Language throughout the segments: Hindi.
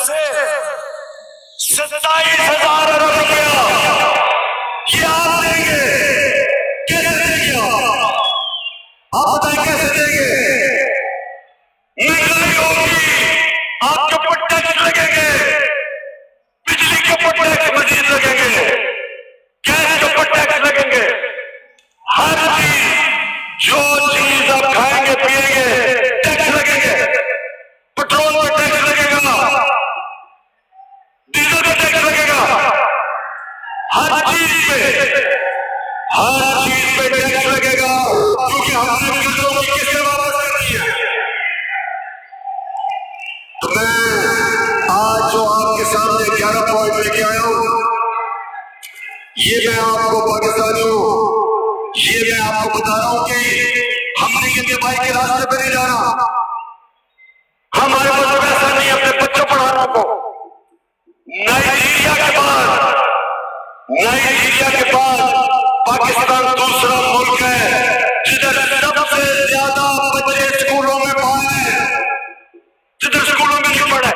से 27,000 अरब रुपया ये आप देंगे। कैसे देंगे आप बताएं, कैसे देंगे? महंगाई होगी, आपके ऊपर टैक्स लगेंगे, बिजली के ऊपर टैक्स मजीद लगेंगे, गैस के ऊपर टैक्स लगेंगे, हर चीज जो चीज आप खाएंगे पिएंगे टैक्स लगेंगे। पेट्रोल पर टैक्स लगेगा, डीजल पर टैक्स लगेगा, हर चीज पे टैक्स लगेगा, क्योंकि हमने कर्जों की किस्तें वापस करनी है। तो मैं आज जो आपके सामने 11 पॉइंट लेके आया हूं, ये मैं आपको पाकिस्तानियों, ये मैं आपको बता रहा हूं कि हमने ये दबाई के रास्ते पर नहीं जाना। हमारे पास पैसा नहीं अपने बच्चों पढ़ाने को। नाइजीरिया के बाद पाकिस्तान दूसरा मुल्क है जिधर सबसे ज्यादा बच्चे स्कूलों में पढ़े हैं, जिधर स्कूलों में नहीं पढ़े।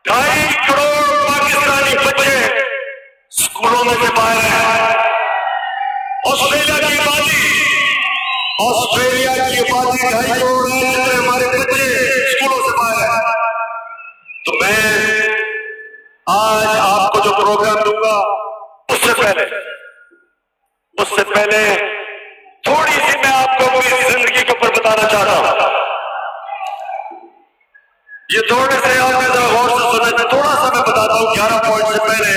2.5 करोड़ पाकिस्तानी बच्चे स्कूलों में से बाहर हैं। ऑस्ट्रेलिया की आबादी 2.5 करोड़ है, जितने हमारे बच्चे स्कूलों से बाहर हैं। तो मैं आज आपको जो प्रोग्राम दूंगा उससे पहले थोड़ी सी मैं आपको अपनी जिंदगी के ऊपर बताना चाहता हूं। ये थोड़े से आपने जरा गौर से सुने, थोड़ा सा मैं बताता हूं 11 पॉइंट से पहले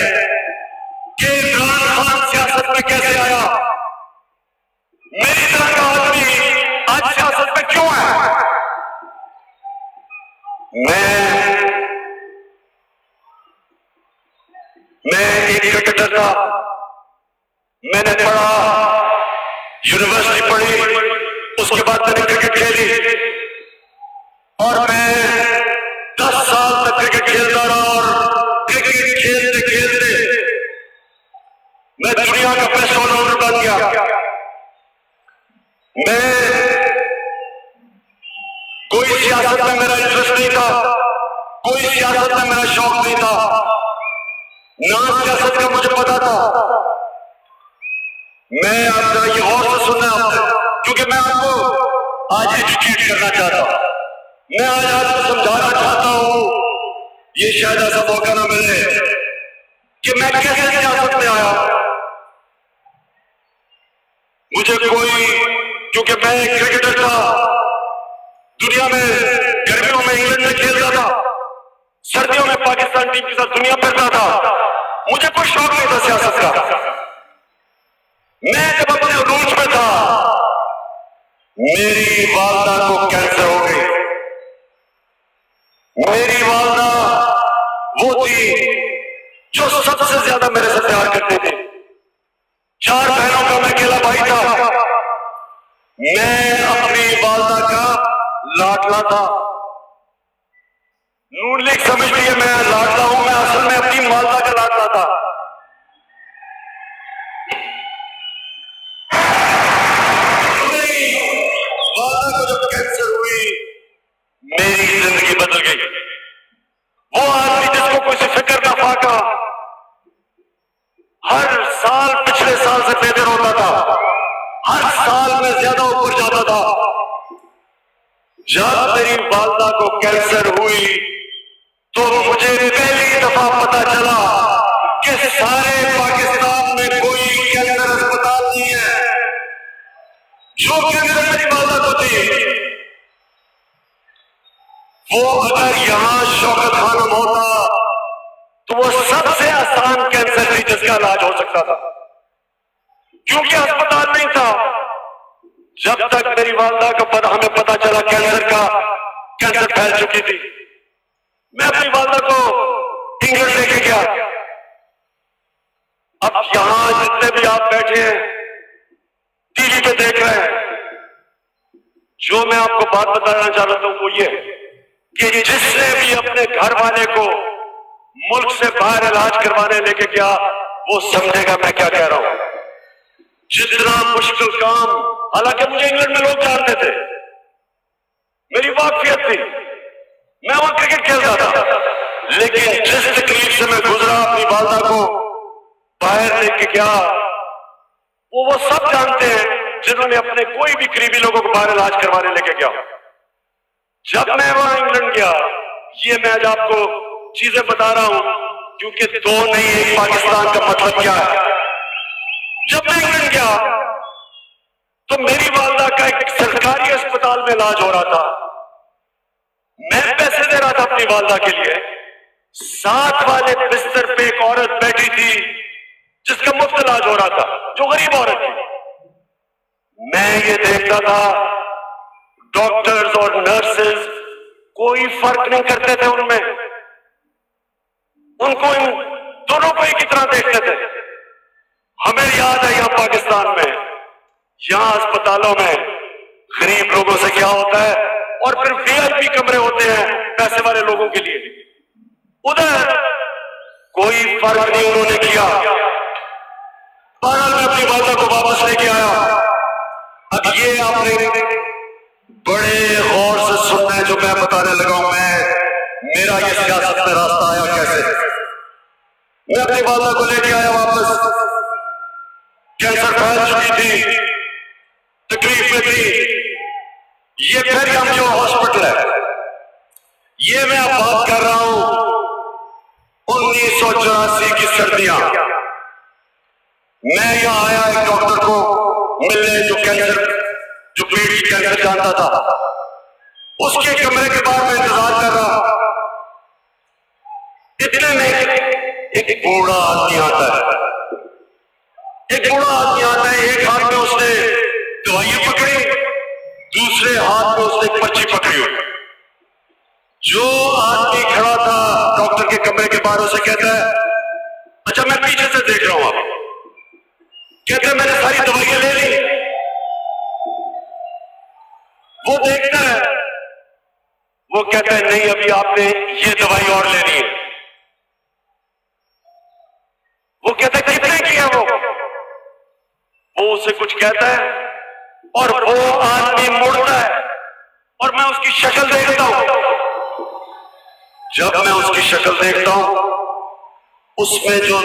कि इमरान खान सियासत में कैसे आया, मेरी तरह का आदमी आज सियासत में क्यों है। मैं एक क्रिकेटर था, मैंने पढ़ा, यूनिवर्सिटी पढ़ी, उसके बाद मैंने क्रिकेट खेली और मैं 10 साल तक क्रिकेट खेलता रहा और क्रिकेट खेलते खेलते मैं दुनिया का बेस्ट ऑलराउंडर बन गया। मैं कोई सियासत में मेरा इंटरेस्ट नहीं था, कोई सियासत में मेरा शौक नहीं था, ना सियासत का मुझे पता था। मैं आपका ये और से सुनना है, क्योंकि मैं आपको आज एजुकेट करना चाहता हूं, मैं आज आपको समझाना चाहता हूं। ये शायद ऐसा मौका ना मिले कि मैं कैसे सियासत में आया। मुझे कोई, क्योंकि मैं एक क्रिकेटर था, दुनिया में गर्मियों में इंग्लैंड में खेलता था, सर्दियों में पाकिस्तान टीम के साथ दुनिया फिरता था, मुझे कोई शौक नहीं था सियासत का। मैं जब अपने रूज में था, मेरी वालदा को कैंसर हो गई। मेरी वालदा वो थी जो सबसे ज्यादा मेरे से प्यार करती थी। 4 बहनों का मैं अकेला भाई था। मैं अपनी वालदा का लाडला था। नून लीग समझती है मैं लाडला हूं, मैं असल में अपनी वालदा का लाडला था। वालदा को जब कैंसर हुई, मेरी जिंदगी बदल गई। वो आदमी जिसको कोई फिक्र ना फाका, हर साल पिछले साल से बेहतर होता था, हर साल में ज्यादा ऊपर जाता था। जब मेरी वालदा को कैंसर हुई तो मुझे पहली दफा पता चला कि सारे पाकिस्तान में कोई कैंसर अस्पताल नहीं है जो कैंसर मेरी वालदा को थी। वो अगर यहां शौकत खानम होता तो वो सबसे आसान कैंसर थी जिसका इलाज हो सकता था, क्योंकि अस्पताल नहीं था। जब तक मेरी वालदा का हमें पता चला कैंसर फैल चुकी थी, मैं अपनी वालदा को इंग्लैंड लेके गया। अब यहां जितने भी आप बैठे हैं, टीवी पे देख रहे हैं, जो मैं आपको बात बताना चाह रहा था वो ये कि जिसने भी अपने घर वाले को मुल्क से बाहर इलाज करवाने लेके गया, वो समझेगा मैं क्या कह रहा हूं। जितना मुश्किल काम, हालांकि मुझे इंग्लैंड में लोग जानते थे, मेरी वाकफियत थी, मैं वहां क्रिकेट खेलता था, लेकिन जिस तकलीफ से मैं गुजरा अपनी वालदा को बाहर लेके गया, वो सब जानते हैं जिन्होंने अपने कोई भी करीबी लोगों को बाहर इलाज करवाने लेके गया। जब मैं वहां इंग्लैंड गया, ये मैं आज आपको चीजें बता रहा हूं क्योंकि दो नहीं एक पाकिस्तान का मतलब क्या है। जब मैं इंग्लैंड गया तो मेरी वालदा का एक सरकारी अस्पताल में इलाज हो रहा था। मैं पैसे दे रहा था अपनी वालदा के लिए। साथ वाले बिस्तर पे एक औरत बैठी थी जिसका मुफ्त इलाज हो रहा था, जो गरीब औरत थी। मैं ये देखता था डॉक्टर्स और नर्सेज कोई फर्क नहीं करते थे उनमें, उनको इन दोनों को एक ही तरह देखते थे। हमें याद है यहां पाकिस्तान में, यहां अस्पतालों में गरीब लोगों से क्या होता है, और फिर वीआईपी कमरे होते हैं पैसे वाले लोगों के लिए। उधर कोई फर्क नहीं उन्होंने किया। बहरहाल मैं अपनी वालदा को वापस लेके आया। अब ये आपने बड़े गौर से सुनना है जो मैं बताने लगा हूं। मेरा ये सियासत में रास्ता आया कैसे। मैं अपनी वालदा को लेके आया वापस। कैंसर फैल चुकी थी, तकलीफ में थी। ये फिर हम जो हॉस्पिटल है, ये मैं अब बात कर रहा हूं 1984 की सर्दियां। मैं यहां आया एक डॉक्टर को मिलने जो पेट की कैंसर जानता था। उसके कमरे के बाहर मैं इंतजार कर रहा। इतने में एक बूढ़ा आदमी आता है। एक बूढ़ा आदमी आता है, एक हाथ में उसने दवाइयां पकड़ी, दूसरे हाथ में उसने एक पर्ची पकड़ी हुई। जो आदमी खड़ा था डॉक्टर के कमरे के बाहर, उसे कहता है, अच्छा मैं पीछे से देख रहा हूं आप। कहते हैं मैंने सारी दवाइयां ले ली। वो देखता है, वो कहता है नहीं अभी आपने ये दवाई और लेनी है। वो कहता है कितने की है वो उसे कुछ कहता है और वो आदमी मुड़ता है और मैं उसकी शक्ल देखता हूं। जब मैं उसकी शक्ल देखता हूं, उसमें जो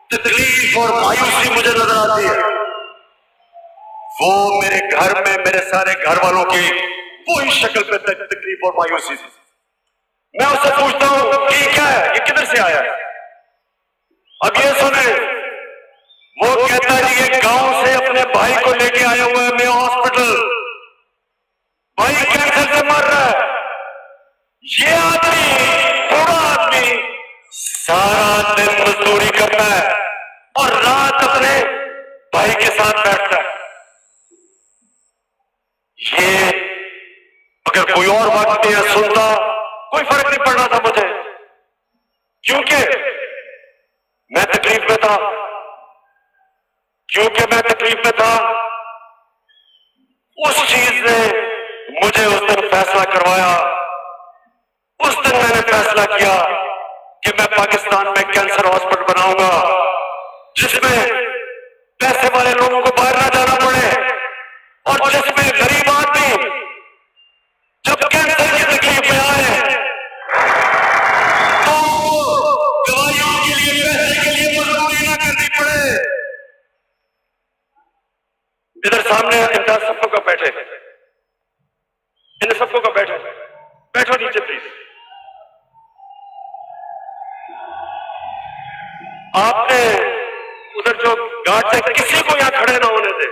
तकलीफ और मायूसी मुझे नजर आती है, वो मेरे घर में मेरे सारे घर वालों की वही शक्ल पे तकलीफ और मायूसी थी। मैं उससे पूछता हूं कि क्या है, ये किधर से आया है। अब ये सुने, वो कहता है ये गांव से अपने भाई को लेके आया हुआ है मैं हॉस्पिटल। भाई कैंसर से मर रहा है। ये आदमी, बूढ़ा आदमी, सारा दिन मजदूरी करता है और रात अपने भाई के साथ बैठता है। ये अगर कोई और बात या सुनता कोई फर्क नहीं पड़ना था मुझे, क्योंकि मैं तकलीफ में था। उस चीज ने मुझे उस दिन फैसला करवाया। उस दिन मैंने फैसला किया कि मैं पाकिस्तान में कैंसर हॉस्पिटल बनाऊंगा जिसमें पैसे वाले लोगों को बाहर ना जाना पड़े और जिसमें गरीब आदमी जब कैंसर की तकलीफ में आए तो दवाइयों के लिए पैसे के लिए मजदूरी ना करनी पड़े। इधर सामने इनका सबको का बैठे, इन सबको का बैठो, बैठो नीचे प्लीज। आपने उधर जो गार्ड थे किसी को यहां खड़े ना होने दे,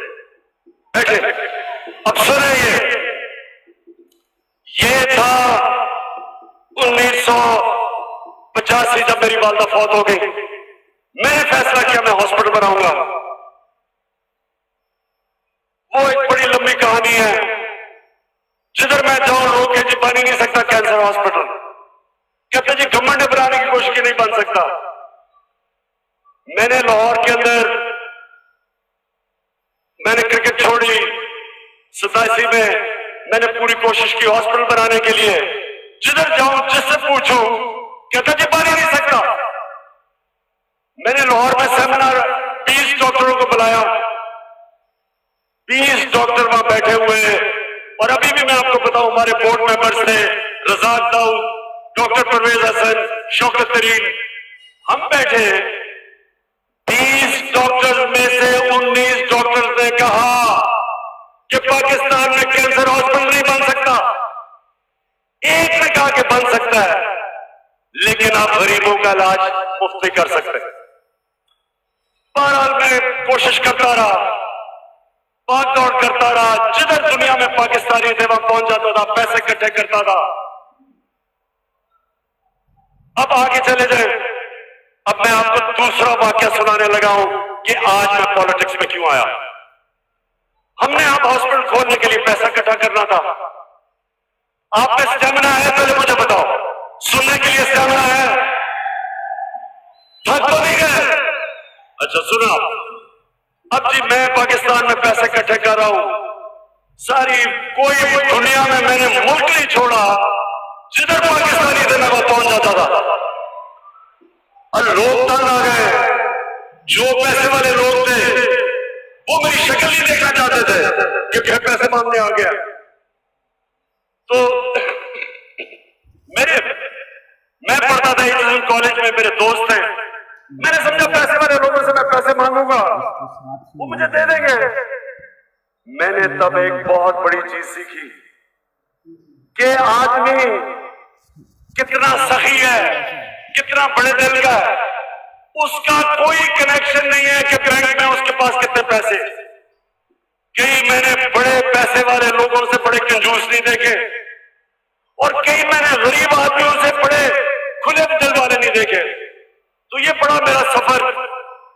बैठे। अब सुने, ये था 1985 जब मेरी वालदा फौत हो गई। मैंने फैसला किया मैं हॉस्पिटल बनाऊंगा। वो एक बड़ी लंबी कहानी है, जिधर मैं जाऊं लोग के जी बन ही नहीं सकता कैंसर हॉस्पिटल। कहते जी गवर्नमेंट ने बनाने की कोशिश की, नहीं बन सकता। मैंने लाहौर के अंदर मैंने क्रिकेट छोड़ी, 87 में मैंने पूरी कोशिश की हॉस्पिटल बनाने के लिए। जिधर जाऊं जिससे पूछूं कहता जी बन ही नहीं सकता। मैंने लाहौर में सेमिनार 20 डॉक्टरों को बुलाया, 20 डॉक्टर वहां बैठे हुए हैं। और अभी भी मैं आपको बताऊं हमारे बोर्ड मेंबर्स थे रजाक दाऊद, डॉक्टर परवेज हसन, शौकत तरीन हम बैठे, 30 डॉक्टर्स में से 19 डॉक्टर्स ने कहा कि पाकिस्तान में कैंसर हॉस्पिटल नहीं बन सकता। एक ने कहा कि बन सकता है, लेकिन आप गरीबों का इलाज मुफ्त में कर सकते हैं। बहरहाल मैं कोशिश करता रहा, भाग दौड़ करता रहा, जिधर दुनिया में पाकिस्तानी थे वहां पहुंच जाता था, पैसे इकट्ठे करता था। अब आगे चले जाए, अब मैं आपको दूसरा वाक्य सुनाने लगा हूं कि आज मैं पॉलिटिक्स में क्यों आया। हमने आप हॉस्पिटल खोलने के लिए पैसा इकट्ठा करना था। आप में स्टेमिना है? पहले मुझे बताओ, सुनने के लिए स्टेमिना है? थक तो नहीं गए? अच्छा सुना। अब जी मैं पाकिस्तान में पैसे इकट्ठे कर रहा हूं, सारी कोई दुनिया में मैंने मुल्क नहीं छोड़ा, जिधर पाकिस्तानी थे मैं वहां पहुंच जाता था। और लोग तंग आ गए, जो पैसे वाले लोग थे वो मेरी शक्ल ही देखना चाहते थे कि पैसे मांगने आ गया। तो मैं पढ़ता था इंजीनियरिंग कॉलेज में, मेरे दोस्त हैं, मैंने समझा पैसे वाले लोगों से मैं पैसे मांगूंगा वो मुझे दे देंगे। मैंने तब एक बहुत बड़ी चीज सीखी कि आदमी कितना सही है, कितना बड़े दिल का है। उसका कोई कनेक्शन नहीं है कि बैंक में उसके पास कितने पैसे। कई मैंने बड़े पैसे वाले लोगों से बड़े कंजूस नहीं देखे, और कई मैंने गरीब आदमियों से बड़े खुले दिल वाले नहीं देखे। तो ये बड़ा मेरा सफर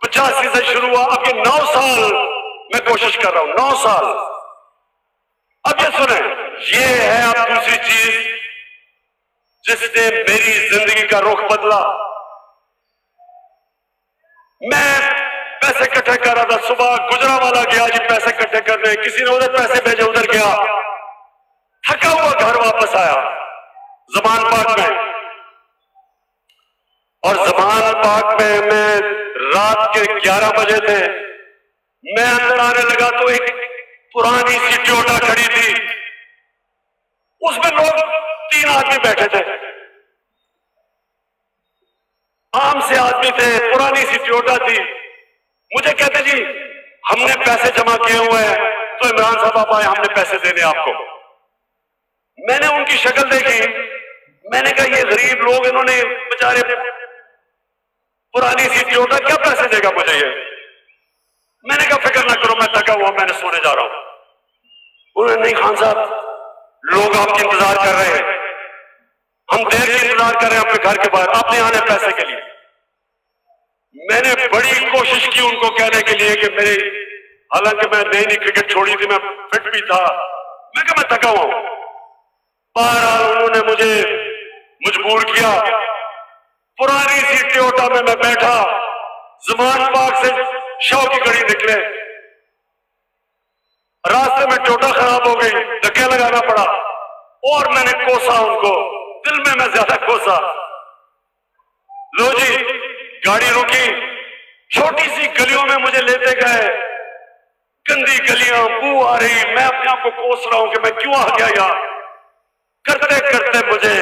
85 से शुरू हुआ। अब ये 9 साल मैं कोशिश कर रहा हूं, 9 साल। अब ये सुने, ये है अब दूसरी चीज जिसने मेरी जिंदगी का रुख बदला। मैं पैसे इकट्ठे कर रहा था, सुबह गुजरावाला गया जी पैसे इकट्ठे करने, किसी ने उधर पैसे भेजे, उधर गया, थका हुआ घर वापस आया ज़मान पाक में। और ज़मान पाक में मैं रात के 11 बजे थे, मैं अंदर आने लगा तो एक पुरानी सी टोयोटा खड़ी थी, उसमें लोग 3 आदमी बैठे थे, आम से आदमी थे, पुरानी सी टोयोटा थी। मुझे कहते जी हमने पैसे जमा किए हुए हैं, तो इमरान साहब आप आए, हमने पैसे देने आपको। मैंने उनकी शक्ल देखी, मैंने कहा ये गरीब लोग, इन्होंने बेचारे पुरानी सी टोयोटा क्या पैसे देगा मुझे ये। मैंने कहा फिक्र ना करो, मैं थका हुआ, मैंने सोने जा रहा हूं। उन्होंने नहीं खान साहब लोग आपकी इंतजार कर रहे हैं, हम देर से इंतजार कर रहे हैं अपने घर के बाहर, आपने आने पैसे के लिए। मैंने बड़ी कोशिश की उनको कहने के लिए कि मेरे, हालांकि मैं नई क्रिकेट छोड़ी थी, मैं फिट भी था, मैं कहा मैं थका हुआ हूं। बहरहाल उन्होंने मुझे मजबूर किया। पुरानी सी टोयोटा में मैं बैठा, ज़मान पाक से शव की गड़ी निकले, रास्ते में टोयोटा खराब हो गई, धक्के लगाना पड़ा, और मैंने कोसा उनको, दिल में मैं ज्यादा कोसा। लो जी गाड़ी रुकी, छोटी सी गलियों में मुझे लेते गए, गंदी गलियां, बू आ रही, मैं अपने आप को कोस रहा हूं कि मैं क्यों आ गया यार। करते करते मुझे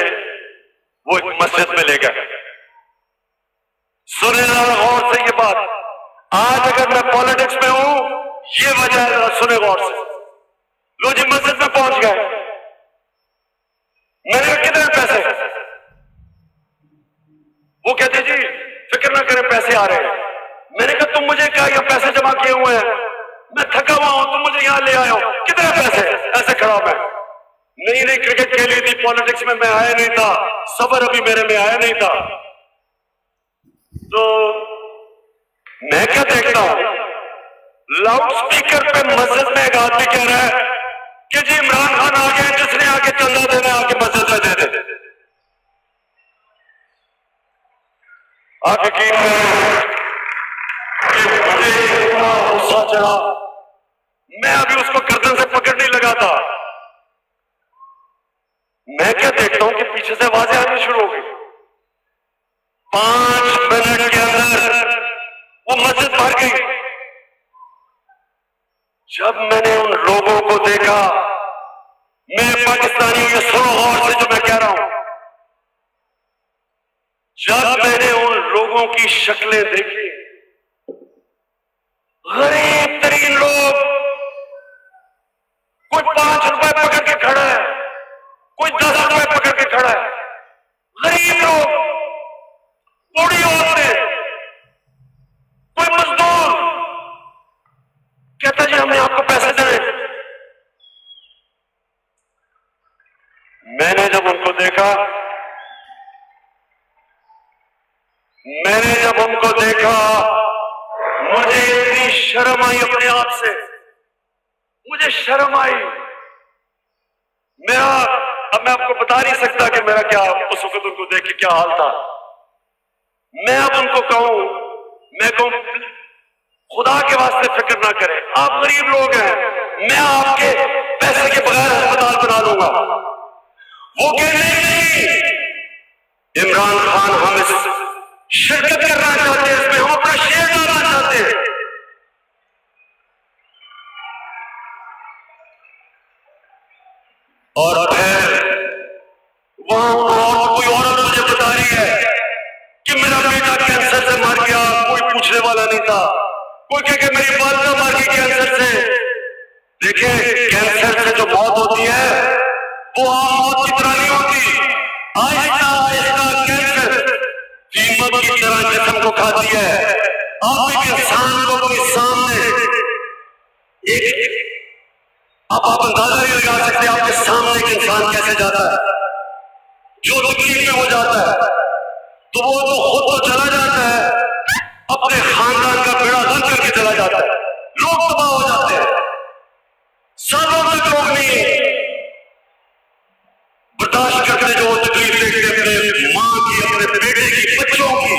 वो एक मस्जिद में ले गए। सुने जरा गौर से ये बात, आज अगर मैं पॉलिटिक्स में हूं ये वजह है, सुने गौर से। लो जी मस्जिद में पहुंच गए, मैंने कितने पैसे, वो कहते जी फिक्र ना करें पैसे आ रहे हैं। मैंने कहा तुम मुझे क्या यहाँ पैसे जमा किए हुए हैं, मैं थका हुआ हूं, तुम मुझे यहाँ ले आए हो, कितने पैसे। ऐसे खड़ा मैं, नई क्रिकेट खेली थी, पॉलिटिक्स में मैं आया नहीं था, सबर अभी मेरे में आया नहीं था। तो मैं क्या देखता हूं, लाउड स्पीकर पे मस्जिद में एक आदमी कह रहा है कि जी इमरान खान आ गए, जिसने आके चंदा देना आके मस्जिद में दे दे। आप यकीन करें कि मुझे इतना गुस्सा चढ़ा, मैं अभी उसको गर्दन से पकड़ नहीं लगा था। मैं क्या देखता हूं कि पीछे से आवाजें आनी शुरू हो गई। 5 मिनट के अंदर वो मस्जिद भर गई। जब मैंने उन लोगों को देखा, मैं पाकिस्तानियों, ये सुनो गौर से जो मैं कह रहा हूं, जब मैंने उन लोगों की शक्लें देखी, गरीब तरीन लोग, कोई 5 रुपए पकड़ के खड़ा है, कोई 10 रुपए पकड़ के खड़ा है, गरीब लोग, बूढ़ी औरतें, कोई मजदूर कहता जी हमें आपको पैसे दें। मैंने जब उनको देखा, मुझे इतनी शर्म आई अपने आप से, मुझे शर्म आई। अब मैं आपको बता नहीं सकता कि मेरा क्या उस वक्त उनको देख के क्या हाल था। मैं अब उनको मैं कहूं खुदा के वास्ते फिक्र ना करें, आप गरीब लोग हैं, मैं आपके पैसे के बगैर अस्पताल बना लूंगा। वो कहते नहीं, इमरान खान हम इस शिरकत करना चाहते हैं, इसमें हम अपना शेयर डालना चाहते हैं। और फिर वहां कोई औरत मुझे बता रही है कि मेरा बेटा कैंसर से मर गया, कोई पूछने वाला नहीं था। कोई कह के मेरी वालिदा मर गई कैंसर से। देखिए, कैंसर से जो मौत होती है वो आम मौत की तरह नहीं होती। आहिस्ता आहिस्ता कैंसर दीमक की तरह जिस्म को खाती है। आप एक इंसान को अपने सामने आप अंदाजा नहीं लगा सकते आपके सामने एक इंसान कैसे जाता है, जो तकलीफ में हो जाता है तो वो तो खुद तो चला जाता है, अपने खानदान का बेड़ा गर्क करके चला जाता है, लोग तबाह हो जाते हैं। सालों तक लोग नहीं बर्दाश्त करते जो तकलीफ देखते अपने माँ की, अपने बेटे की, बच्चों की,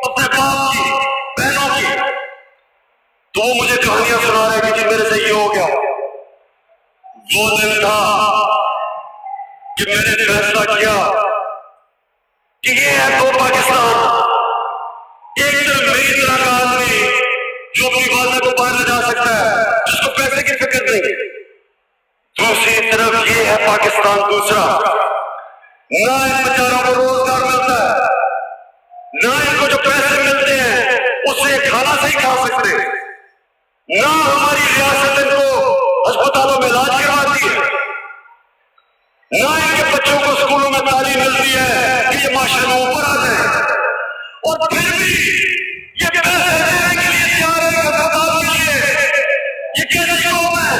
अपने बाप की, बहनों की। तो मुझे कहानियां सुना रहे कि मेरे से ये हो गया। वो दिन था कि मैंने फैसला किया कि ये है तो पाकिस्तान। एक तरफ मेरी तरह का आदमी जो अपनी वालिदा को बाहर ले जा सकता है, जिसको पैसे की फिक्र नहीं। दूसरी तरफ ये है पाकिस्तान दूसरा, ना इन बेचारों को रोजगार मिलता है, ना इनको जो पैसे मिलते हैं उससे खाना से ही खा सकते, ना हमारी रियासत इनको अस्पतालों में इलाज करवाती है, ना इनके बच्चों को स्कूलों में तालीम मिलती है कि ये माशरे में ऊपर आ जाए। और फिर भी ये पैसे देने के लिए तैयार है कि अस्पताल के लिए। ये कैसे लोग हैं?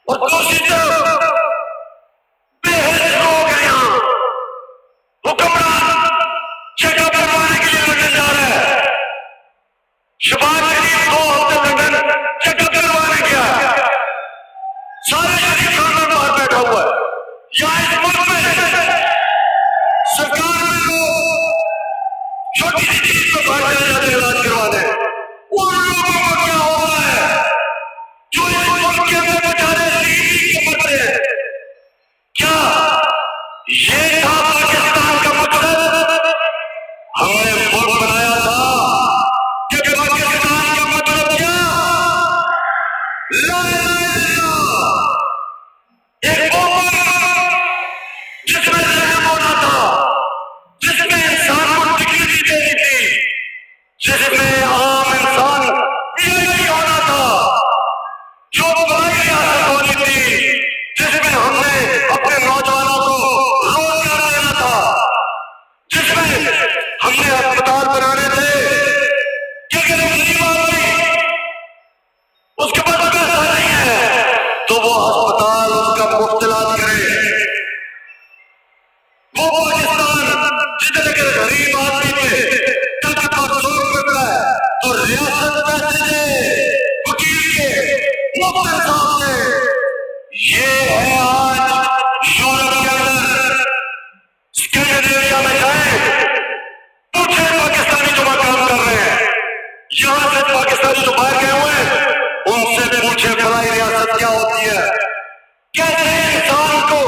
और दूसरी तरफ बेहद लोग हैं यहाँ, हुक्मरान चेकअप करवाने के लिए लंदन जा रहा है। शहबाज शरीफ 2 हफ्ते लंदन चेकअप करवाने गया, सारे शरीफ खानदान बाहर बैठा हुआ है। यहाँ इस मुल्क में सरकार में लोग छोटी सी चीज को बाहर चले जाते हैं इलाज करवाने। उन लोगों को क्या हो रहा है जो इस मुल्क के अंदर बेचारे लीक के मरते हैं? क्या ये था पाकिस्तान का मकसद? हमने मुल्क बनाया था कि पाकिस्तान का मतलब क्या? ला इलाहा इल्लल्लाह, एक वो मुल्क जिसमें रहम होना था, जिसमें इंसान को डिग्निटी देनी थी, जिसमें आम इंसान विजयी होना था, जो बड़ी रियासत होनी थी, जिसमें हमने अपने नौजवानों को रोजगार देना था, जिसमें हमने अस्पताल बनाने थे कि अगर गरीब आदमी उसके पास पैसा नहीं है तो वो अस्पताल उसका मुफ्त इलाज करे। वो पाकिस्तान जितने के गरीब आदमी पे तक परसों करता है तो रियासत पैसे दे वकील के मुफ्त हिसाब से। ये है आज यूरोप के अंदर, स्कैंडिनेविया में जाए, पूछे पाकिस्तानी जो वहां काम कर रहे हैं, यहां से पाकिस्तानी जो बाहर गए हुए हैं उनसे पूछे भलाई रियासत क्या होती है, कैसे इंसान को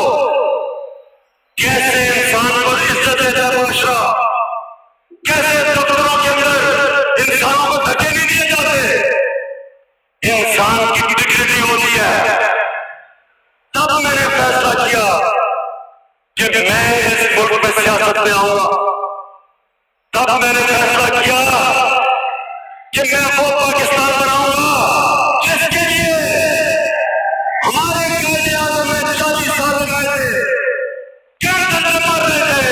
इज्जत देता है मुआशरा, कैसे दफ्तरों के अंदर इंसानों को धक्के नहीं दिए जाते, इंसान की डिग्निटी होती है। तब मैंने फैसला किया कि मैं इस मुल्क में सियासत में आऊंगा, तब मैंने फैसला किया कि मैं वो पाकिस्तान बनाऊंगा जिसके लिए हमारे कायदे-आज़म में 40 साल लगाए थे, क्या धंधे मार रहे थे,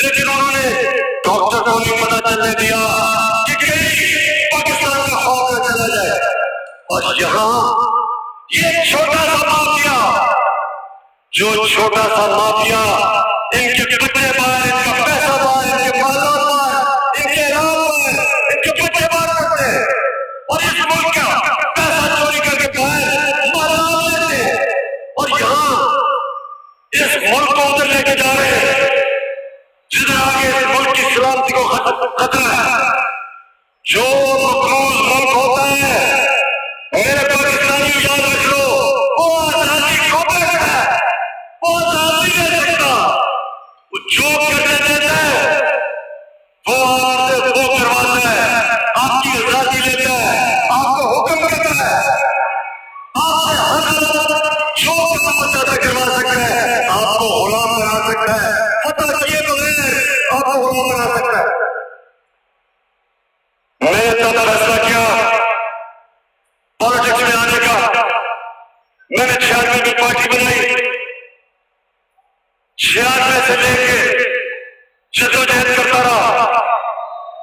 लेकिन उन्होंने डॉक्टर को नहीं पता चलने दिया कि कहीं पाकिस्तान का खौफ न चला जाए। और यहाँ ये छोटा सा माफिया, जो छोटा सा माफिया इनके बच्चे बाहर, इनका पैसा बाहर, इनके माला बाहर, इनके राम बाहर, इनके बच्चे बाहर करते हैं और इस मुल्क का पैसा चोरी करके बाहर माला लेते हैं और यहाँ इस मुल्क को उधर लेके जा रहे हैं जिधर आगे इस मुल्क की सलामती को खतरा है। जो मकरूज मुल्क होता है, मेरे पाकिस्तानी याद रख लो, वो आजादी को बैठा है, वो आजादी नहीं सकता, वो जो करने देता है वो आपसे वो करवाता है, आपकी आजादी लेता है, आपको हुक्म करता है, आपसे हर जो काम ज्यादा करवा सकता है, आपको गुलाम बना सकता है, पता किए बगैर आपको गुलाम बना सकता है। मैंने तब फैसला किया पॉलिटिक्स में आने का। मैंने 96 की पार्टी बनाई, 96 से लेके जद्दोजहद करता रहा।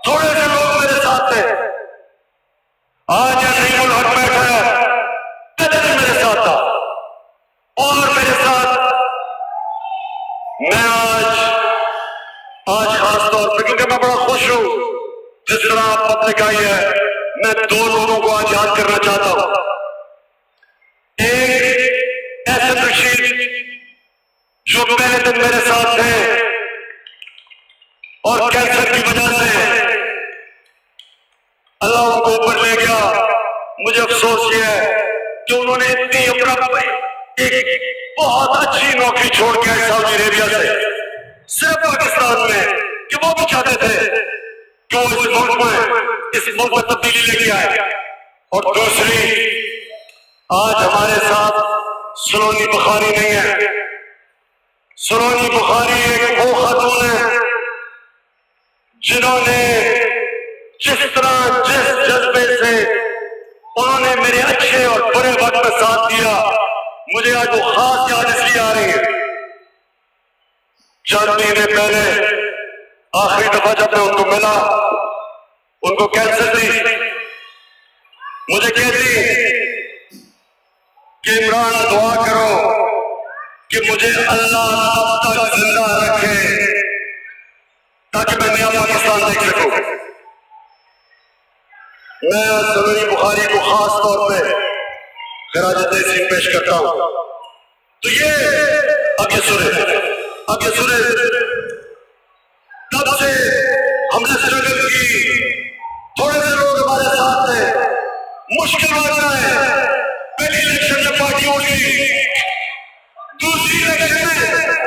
थोड़े से लोग मेरे साथ थे, आज नईमुल हक बैठा है, पहले दिन मेरे साथ था और मेरे साथ मैं आज खास तौर पर, क्योंकि मैं बड़ा खुश हूं जिस तरह आप पब्लिक आई है, मैं 2 लोगों को आज याद करना चाहता हूं। एक एहसन रशीद जो पहले दिन मेरे साथ थे और कैंसर की वजह से अल्लाह उनको ऊपर ले गया। मुझे अफसोस ये है कि उन्होंने इतनी अपना एक बहुत अच्छी नौकरी छोड़ के आई सऊदी अरेबिया से सिर्फ पाकिस्तान में, कि वो भी चाहते थे कि वो इस मुल्क में तब्दीली लेके आए। और दूसरी, आज हमारे साथ सलोनी बुखारी नहीं है। सलोनी बुखारी एक वो खातून है जिन्होंने जिस तरह जिस जज्बे से उन्होंने मेरे अच्छे और बुरे वक्त में साथ दिया, मुझे आज वो खास याद इसलिए आ रही है। चंद महीने पहले आखिरी दफा जब मैं उनको मिला, उनको कैंसर थी, मुझे कहती कि इमरान दुआ करो कि मुझे अल्लाह तब तक जिंदा रखे ताकि मैं नया पाकिस्तान देख सकूं। मैं सलोनी बुखारी को खास तौर पे खराज तहसीन पेश करता हूं। तो ये अब ये सुने तब से हमने स्ट्रगल की, थोड़े से लोग हमारे साथ थे, मुश्किल वाला है। पहली इलेक्शन में पार्टी उड़ गई, दूसरी इलेक्शन में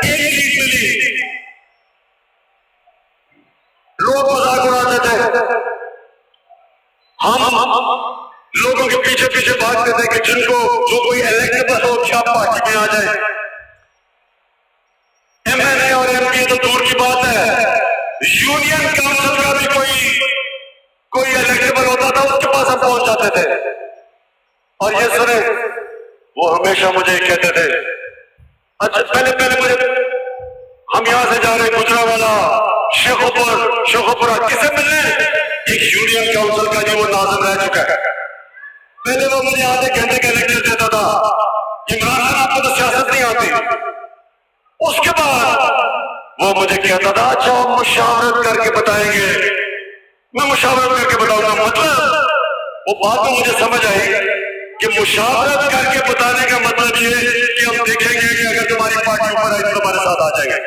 एक सीट मिली। लोग मजाक उड़ाते थे, हम लोगों के पीछे पीछे भागते थे कि जिनको जो कोई इलेक्टेबल हो क्या पार्टी में आ जाए। एमएलए और एमपी तो दूर की बात है, यूनियन काउंसिल का भी कोई इलेक्टेबल होता था, उसके पास हम पहुंच जाते थे। और ये सुने, वो हमेशा मुझे कहते थे, अच्छा पहले मुझे, हम यहां से जा रहे गुजरावाला शेखोपुरा किसे मिलने, एक यूनियन काउंसिल का जो वो नाज़िम रह चुका है। पहले वो मुझे आधे घंटे का लेक्चर देता था, इमरान खान आपको तो सियासत नहीं आती। उसके बाद वो मुझे कहता था, अच्छा हम मुशावरत करके बताएंगे। मैं मुशावरत करके बताऊंगा, मतलब वो बात तो मुझे समझ आई कि मुशावरत करके बताने का मतलब ये कि हम देखेंगे कि अगर तुम्हारी पार्टी ऊपर आई तो तुम्हारे साथ आ जाएंगे।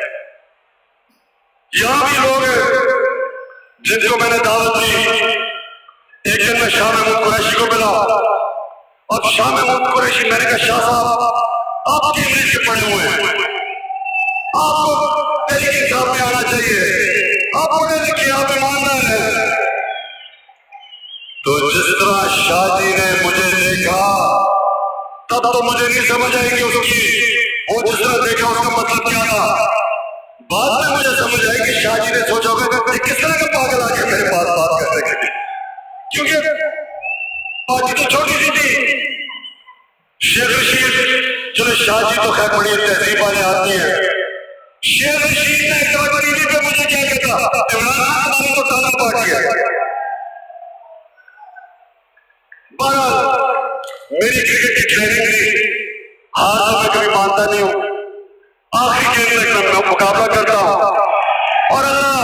यहां भी लोग जिनको मैंने दावत दी, एक दिन मैं शाह महमूद कुरैशी को मिला और शाह महमूद कुरैशी, मैंने कहा शाह साहब आप इंग्लिश के पढ़े हुए हैं, आपको तहरीक इंसाफ में आना चाहिए, आप पढ़े लिखे, आप ईमानदार हैं। तो जिस तरह शादी ने मुझे देखा तब तो मुझे नहीं समझ आई कि उसकी वो जिस तरह देखा उसका मतलब क्या था। बाद में मुझे समझ आई कि शाहजी ने सोचा होगा कि किस तरह का पागल आ गया मेरे पास बात करने के लिए, क्योंकि पार्टी तो छोटी सी थी। शेर रशीद, चलो शाहजी तो खैर बड़ी तहजीब वाले आदमी हैं। शेर रशीद ने एक बार टीवी पे मुझे क्या कहता, इमरान खान को ताना पार्टी है। बहरहाल मेरी क्रिकेट की ट्रेनिंग थी, हार तो मैं कभी मानता नहीं हूं। आखिरी गेम तक मैं मुकाबला करता हूं और अल्लाह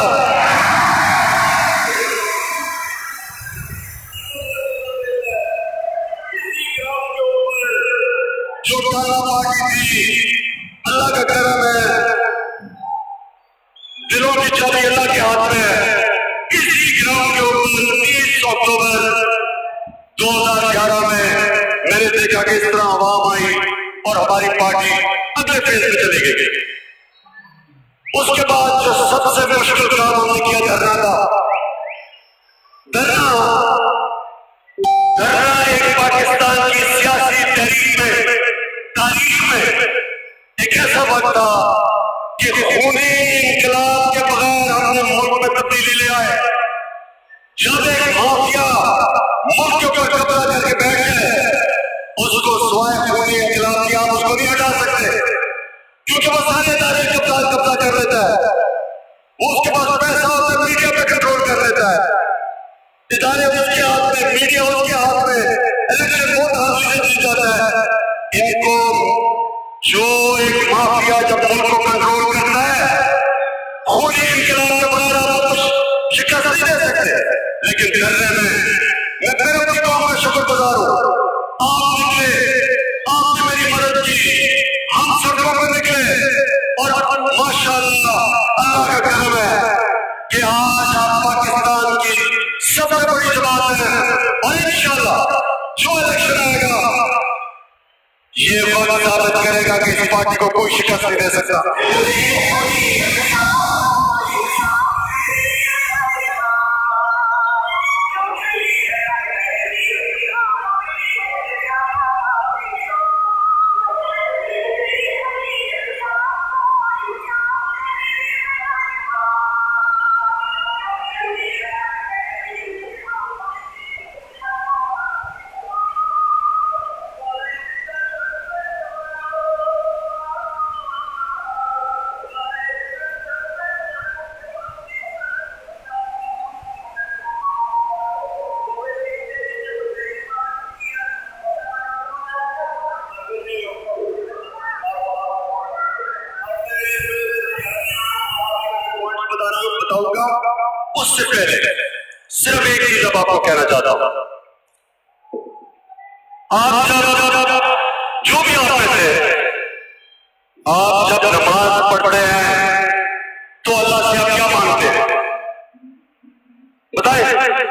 जो ताना पार्टी थी, अल्लाह का करम है, दिलों की चाबी अल्लाह के हाथ में है। इसी ग्राउंड के ऊपर 30 अक्टूबर 2011 में मैंने देखा कि इस तरह आवाम आई और हमारी पार्टी अगले फेज में चली गई। उसके बाद जो सबसे मुश्किल काम हमने किया धरना था। धरना एक पाकिस्तान की सियासी तारीख में एक ऐसा वक्त था कि खूनी इंकलाब के बगैर हमने मुल्क में तब्दीली ले आए। जब एक माफिया मुल्क के ऊपर कब्जा करके बैठ जाए, उसको स्वाय खूनी इंकलाब की आप उसको नहीं हटा सकते, क्योंकि वो सारे इदारे कब्जा कर लेता है। उसके पास पैसा होता है, मीडिया पे कंट्रोल कर लेता है। इदारे उसके हाथ में, मीडिया उसके हाथ में, इलेक्शन बहुत हासिल से जीत जाता है। इनको जो एक माफिया जब मुल्क को कंट्रोल करता है, खूनी इंकलाब के बगैर आप कुछ शिकस्त नहीं दे सकते। लेकिन करने में मैं फिर अपनी कौम का शुक्रगुजार हूं। आप निकले, आपने मेरी मदद की, हम सड़कों पर निकले और माशाअल्लाह अल्लाह का करम है कि आज आप पाकिस्तान की सबसे बड़ी जमात है और इंशाअल्लाह जो इलेक्शन आएगा ये वक्त साबित करेगा कि इस पार्टी को कोई शिकस्त नहीं दे सकता। उससे पहले सिर्फ एक चीज अब आपको कहना चाहता हूं। आप जो भी आप में से आप जब नमाज पढ़ते हैं तो अल्लाह से आप क्या मांगते हैं? बताएं,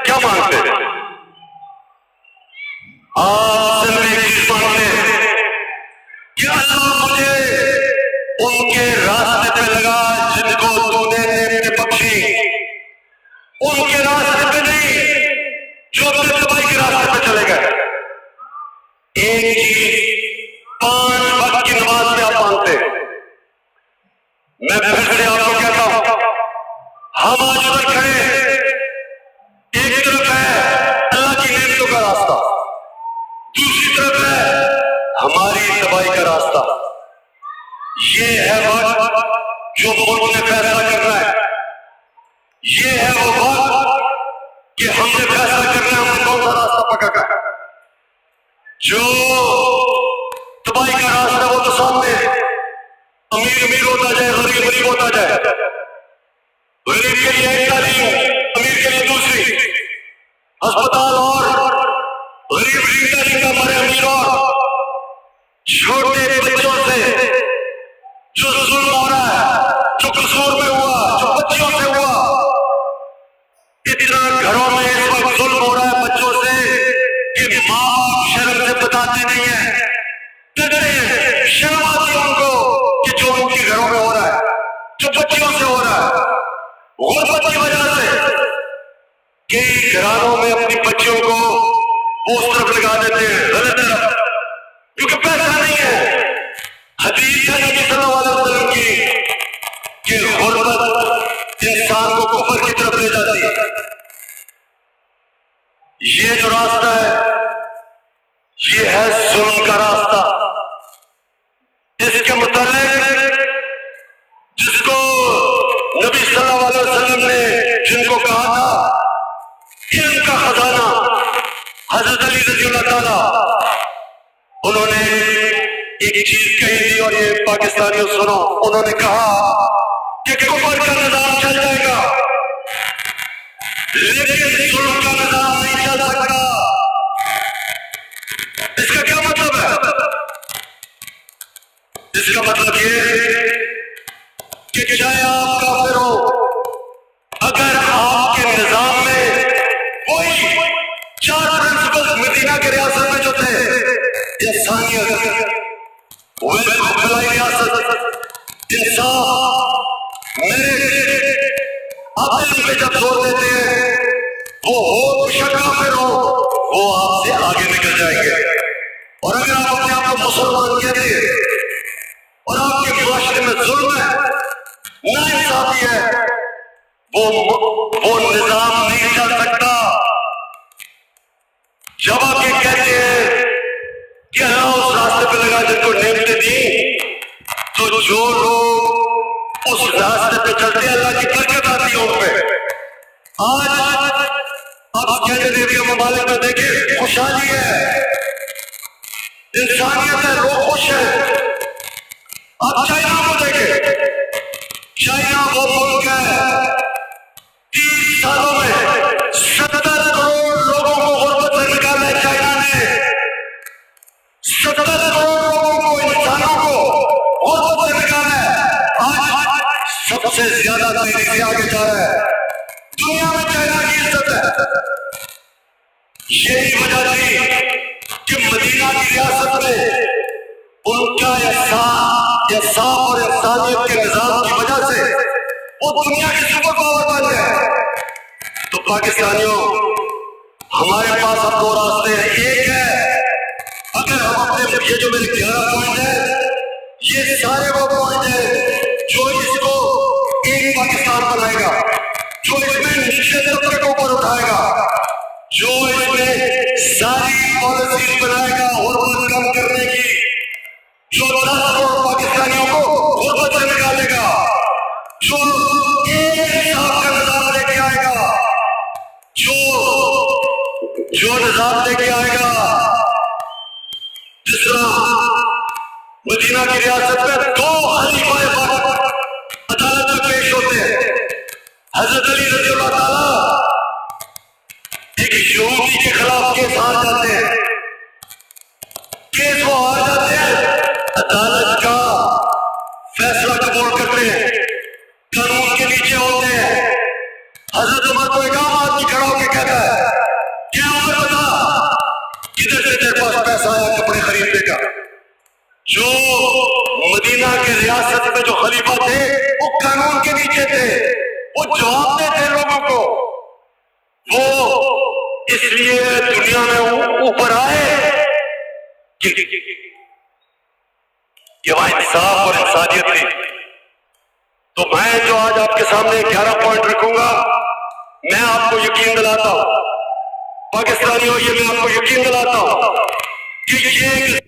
क्या मांगते हैं? आप सिर्फ एक चीज मांगते हैं कि अल्लाह मुझे उनके रास्ते पे लगा जिनको तूने नेमतें बख्शी, उनके रास्ते पे नहीं जो अपने तबाही के रास्ते पे चले गए। एक चीज 5 वक्त की नमाज में आप मांगते हैं। मैं फिर से आपको कहता हूं, हम आज उधर खड़े, एक तरफ है अल्लाह की नेमतों का रास्ता, दूसरी तरफ है हमारी तबाही का रास्ता। ये है वक्त जो मुल्क ने फैसला करना है। ये है वो वक्त कि हमने फैसला करना है हमने कौन सा रास्ता पकड़ा है। जो तबाही का रास्ता वो तो सामने है। अमीर अमीर होता जाए, गरीब गरीब होता जाए। गरीब के लिए एक तालीम, अमीर के लिए दूसरी, अस्पताल और गरीब तालीम का मरे अमीर और छोटे बच्चों से जो जुल्म हो रहा है, जो कसूर में हुआ, जो बच्चियों से हुआ, इतना घरों में इस वक्त जुल्म हो रहा है बच्चों से कि माँ बाप शर्म से बताते नहीं है, डरते हैं, शर्म आती है उनको कि जो उनके घरों में हो रहा है, जो बच्चियों से हो रहा है, गुर्बत की वजह से कई घरानों में अपनी बच्चियों को वो उस तरफ लगा देते हैं, गलत तरफ, क्योंकि पैसा नहीं है। हदीस है नबी सल्लल्लाहु अलैहि वसल्लम की कि इंसान को कुफर की तरफ ले जाती है। ये जो रास्ता है ये है जुल्म का रास्ता। इसके मुतालिक जिसको नबी सल्लल्लाहु अलैहि वसल्लम ने जिनको कहा था इल्म का खजाना हजरत अली रज़ियल्लाहु ताला, उन्होंने एक चीज कही थी और ये पाकिस्तानियों सुनो, उन्होंने कहा कि कुफर का निजाम चल जाएगा लेकिन जुल्म का निजाम नहीं चल सकता। इसका क्या मतलब है? इसका मतलब ये कि चाहे आप काफिर हो, अगर आपके निजाम में कोई 4 प्रिंसिपल्स मदीना के रियासत में जो थे, इंसानियत, भलाई रियासत, इंसाफ, मेरिट, आप इल्म पे जब जोर देते हैं वो हो बेशक काफिर हो, वो आपसे आगे निकल जाएंगे। और अगर आप अपने आप को मुसलमान कहते हैं और आपके मुआशरे में जुल्म है, नाइंसाफी है, वो निजाम नहीं चल सकता। जब आप ये कहते हैं कि अल्लाह उस रास्ते पे लगा जिनको नेमतें दी, तो जो लोग उस रास्ते पे चलते हैं अल्लाह की बरकत आती है उन पे। आज आप स्कैंडिनेवियन ममालिक में देखिए खुशहाली है, इंसानियत है, लोग खुश है। आप चाइना को देखें, चाइना वो मुल्क है 30 सालों में 70 करोड़ लोगों को गुर्बत से निकाला है। चाइना ने 70 करोड़ लोगों को, इंसानों को गुर्बत से निकाला है। आज सबसे ज्यादा तेजी से आगे जा रहा है, दुनिया में चाइना की इज्जत है। यही वजह थी कि मदीना की रियासत में उनका इंसाफ और इंसानियत के निजाम की वजह से वो दुनिया की सुपर पावर बन गए। तो पाकिस्तानियों, हमारे पास अब 2 रास्ते हैं। एक है, अगर हम अपने ये जो मेरे 11 पॉइंट है, ये सारे वो पॉइंट है जो इसको एक पाकिस्तान बनाएगा, जो इसमें निश्चित तबके को ऊपर उठाएगा, जो इसमें सारी पॉलिसी बनाएगा गुर्बत कम करने की, जो 10 करोड़ पाकिस्तानियों को गुर्बत से निकालेगा, जो एक हिसाब का निजाम लेके आएगा, जो निजाम लेके आएगा जिस तरह मदीना की रियासत में 2 खलीफा अदालत में पेश होते हैं। हजरत अली रज़ियल्लाहु ताला एक यहूदी के खिलाफ केस हार जाते हैं, केस वो हार जाते हैं, अदालत का फैसला कबूल करते हैं, कानून के नीचे होते हैं। हजरत उमर को एक आम आदमी खड़ा होकर कहता है, क्या उमर बता किधर से तेरे पास पैसा आया कपड़े खरीदने का? जो मदीना के रियासत में जो खलीफा थे वो कानून के नीचे थे, वो जवाब देते लोगों को, वो इसलिए दुनिया में ऊपर आए कि वहां इंसाफ और इंसानियत थी। तो मैं जो आज आपके सामने 11 पॉइंट रखूंगा, मैं आपको यकीन दिलाता हूं पाकिस्तानियों, ये मैं आपको यकीन दिलाता हूं कि ये